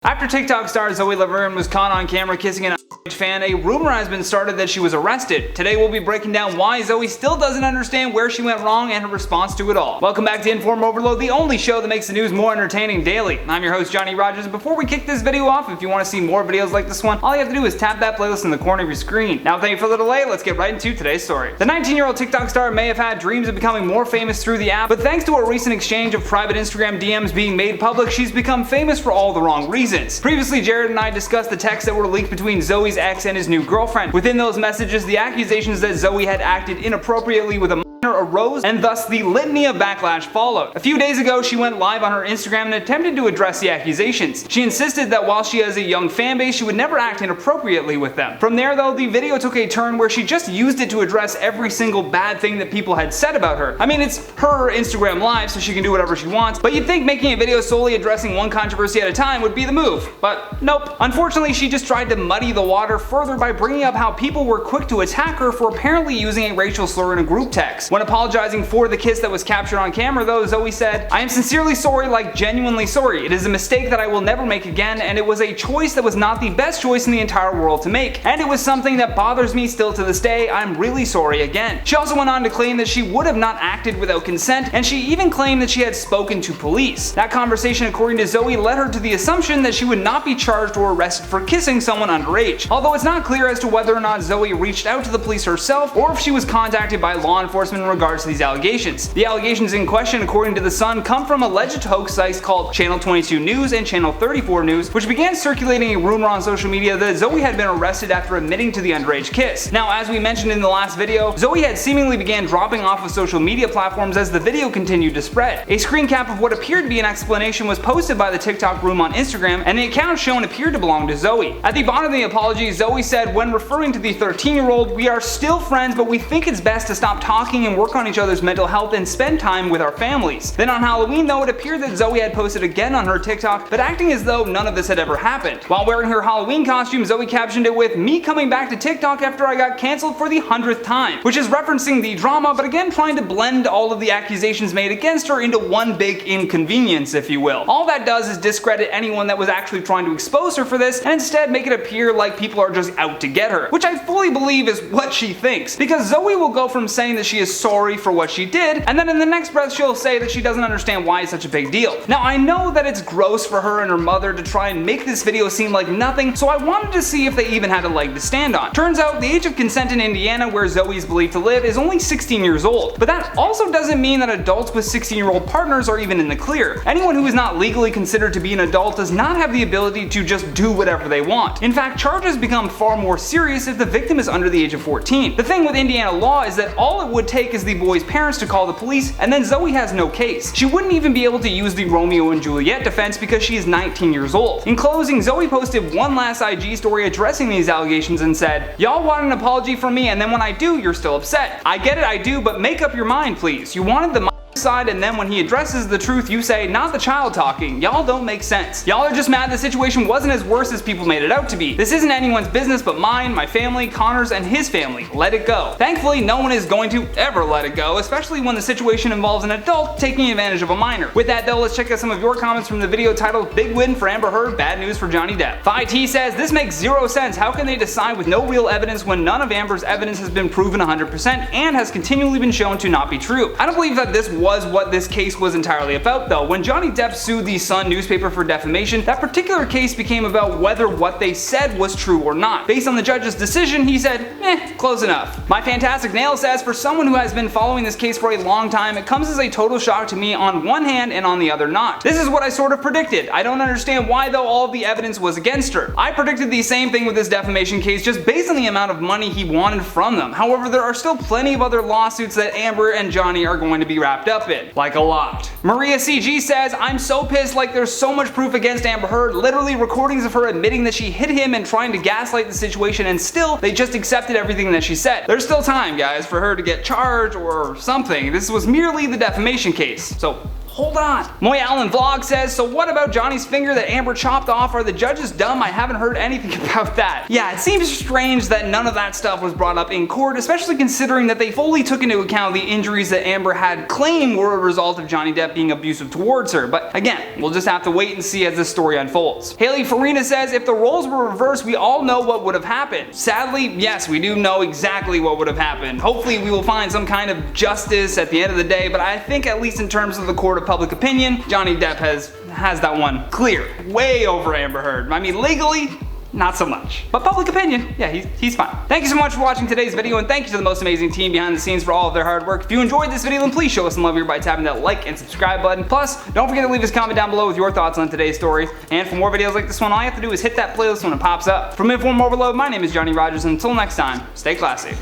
After TikTok star Zoe Laverne was caught on camera kissing an fan, a rumor has been started that she was arrested. Today we'll be breaking down why Zoe still doesn't understand where she went wrong and her response to it all. Welcome back to InformOverload, the only show that makes the news more entertaining daily. I'm your host Johnny Rogers, and before we kick this video off, if you want to see more videos like this one, all you have to do is tap that playlist in the corner of your screen. Now without any further delay, let's get right into today's story. The 19-year-old TikTok star may have had dreams of becoming more famous through the app, but thanks to a recent exchange of private Instagram DMs being made public, she's become famous for all the wrong reasons. Previously, Jared and I discussed the texts that were leaked between Zoe's ex and his new girlfriend. Within those messages, the accusations that Zoe had acted inappropriately with a minor arose, and thus the litany of backlash followed. A few days ago, she went live on her Instagram and attempted to address the accusations. She insisted that while she has a young fan base, she would never act inappropriately with them. From there though, the video took a turn where she just used it to address every single bad thing that people had said about her. I mean, it's her Instagram live, so she can do whatever she wants, but you'd think making a video solely addressing one controversy at a time would be the move. But nope. Unfortunately, she just tried to muddy the water further by bringing up how people were quick to attack her for apparently using a racial slur in a group text. When apologizing for the kiss that was captured on camera though, Zoe said, "I am sincerely sorry, like genuinely sorry. It is a mistake that I will never make again, and it was a choice that was not the best choice in the entire world to make. And it was something that bothers me still to this day. I'm really sorry again." She also went on to claim that she would have not acted without consent, and she even claimed that she had spoken to police. That conversation, according to Zoe, led her to the assumption that she would not be charged or arrested for kissing someone underage. Although it's not clear as to whether or not Zoe reached out to the police herself or if she was contacted by law enforcement in regards to these allegations. The allegations in question, according to The Sun, come from alleged hoax sites called Channel 22 News and Channel 34 News, which began circulating a rumor on social media that Zoe had been arrested after admitting to the underage kiss. Now, as we mentioned in the last video, Zoe had seemingly began dropping off of social media platforms as the video continued to spread. A screen cap of what appeared to be an explanation was posted by the TikTok room on Instagram, and the account shown appeared to belong to Zoe. At the bottom of the apology, Zoe said, "When referring to the 13-year-old, we are still friends, but we think it's best to stop talking and work on each other's mental health and spend time with our families." Then on Halloween though, it appeared that Zoe had posted again on her TikTok, but acting as though none of this had ever happened. While wearing her Halloween costume, Zoe captioned it with, "Me coming back to TikTok after I got cancelled for the 100th time," which is referencing the drama, but again trying to blend all of the accusations made against her into one big inconvenience, if you will. All that does is discredit anyone that was actually trying to expose her for this, and instead make it appear like people are just out to get her, which I fully believe is what she thinks, because Zoe will go from saying that she is sorry for what she did, and then in the next breath she'll say that she doesn't understand why it's such a big deal. Now, I know that it's gross for her and her mother to try and make this video seem like nothing, so I wanted to see if they even had a leg to stand on. Turns out the age of consent in Indiana, where Zoe is believed to live, is only 16 years old, but that also doesn't mean that adults with 16-year-old partners are even in the clear. Anyone who is not legally considered to be an adult does not have the ability to just do whatever they want. In fact, charges become far more serious if the victim is under the age of 14. The thing with Indiana law is that all it would take is the boy's parents to call the police, and then Zoe has no case. She wouldn't even be able to use the Romeo and Juliet defense because she is 19 years old. In closing, Zoe posted one last IG story addressing these allegations and said, "Y'all want an apology from me, and then when I do, you're still upset. I get it, I do, but make up your mind, please. You wanted the side, and then when he addresses the truth, you say, not the child talking. Y'all don't make sense. Y'all are just mad the situation wasn't as worse as people made it out to be. This isn't anyone's business but mine, my family, Connor's, and his family. Let it go." Thankfully, no one is going to ever let it go, especially when the situation involves an adult taking advantage of a minor. With that though, let's check out some of your comments from the video titled "Big Win for Amber Heard, Bad News for Johnny Depp." Phi T says, "This makes zero sense. How can they decide with no real evidence when none of Amber's evidence has been proven 100% and has continually been shown to not be true?" I don't believe that this was what this case was entirely about though. When Johnny Depp sued the Sun newspaper for defamation, that particular case became about whether what they said was true or not. Based on the judge's decision, he said, close enough. My Fantastic Nail says, "For someone who has been following this case for a long time, it comes as a total shock to me on one hand and on the other not. This is what I sort of predicted. I don't understand why though all of the evidence was against her. I predicted the same thing with this defamation case just based on the amount of money he wanted from them. However, there are still plenty of other lawsuits that Amber and Johnny are going to be wrapped up in. Like a lot." Maria CG says, "I'm so pissed, like there's so much proof against Amber Heard, literally recordings of her admitting that she hit him and trying to gaslight the situation, and still they just accepted everything that she said. There's still time, guys, for her to get charged or something. This was merely the defamation case. So Hold on. Moy Allen Vlog says, so what about Johnny's finger that Amber chopped off? Are the judges dumb? I haven't heard anything about that. Yeah, it seems strange that none of that stuff was brought up in court, especially considering that they fully took into account the injuries that Amber had claimed were a result of Johnny Depp being abusive towards her. But again, we'll just have to wait and see as this story unfolds. Haley Farina says, if the roles were reversed, we all know what would have happened. Sadly, yes, we do know exactly what would have happened. Hopefully we will find some kind of justice at the end of the day, but I think at least in terms of the court of public opinion, Johnny Depp has that one clear, way over Amber Heard. I mean, legally, not so much. But public opinion, yeah, he's fine. Thank you so much for watching today's video, and thank you to the most amazing team behind the scenes for all of their hard work. If you enjoyed this video, then please show us some love here by tapping that like and subscribe button. Plus, don't forget to leave us a comment down below with your thoughts on today's stories. And for more videos like this one, all you have to do is hit that playlist when it pops up. From InformOverload, my name is Johnny Rogers, and until next time, stay classy.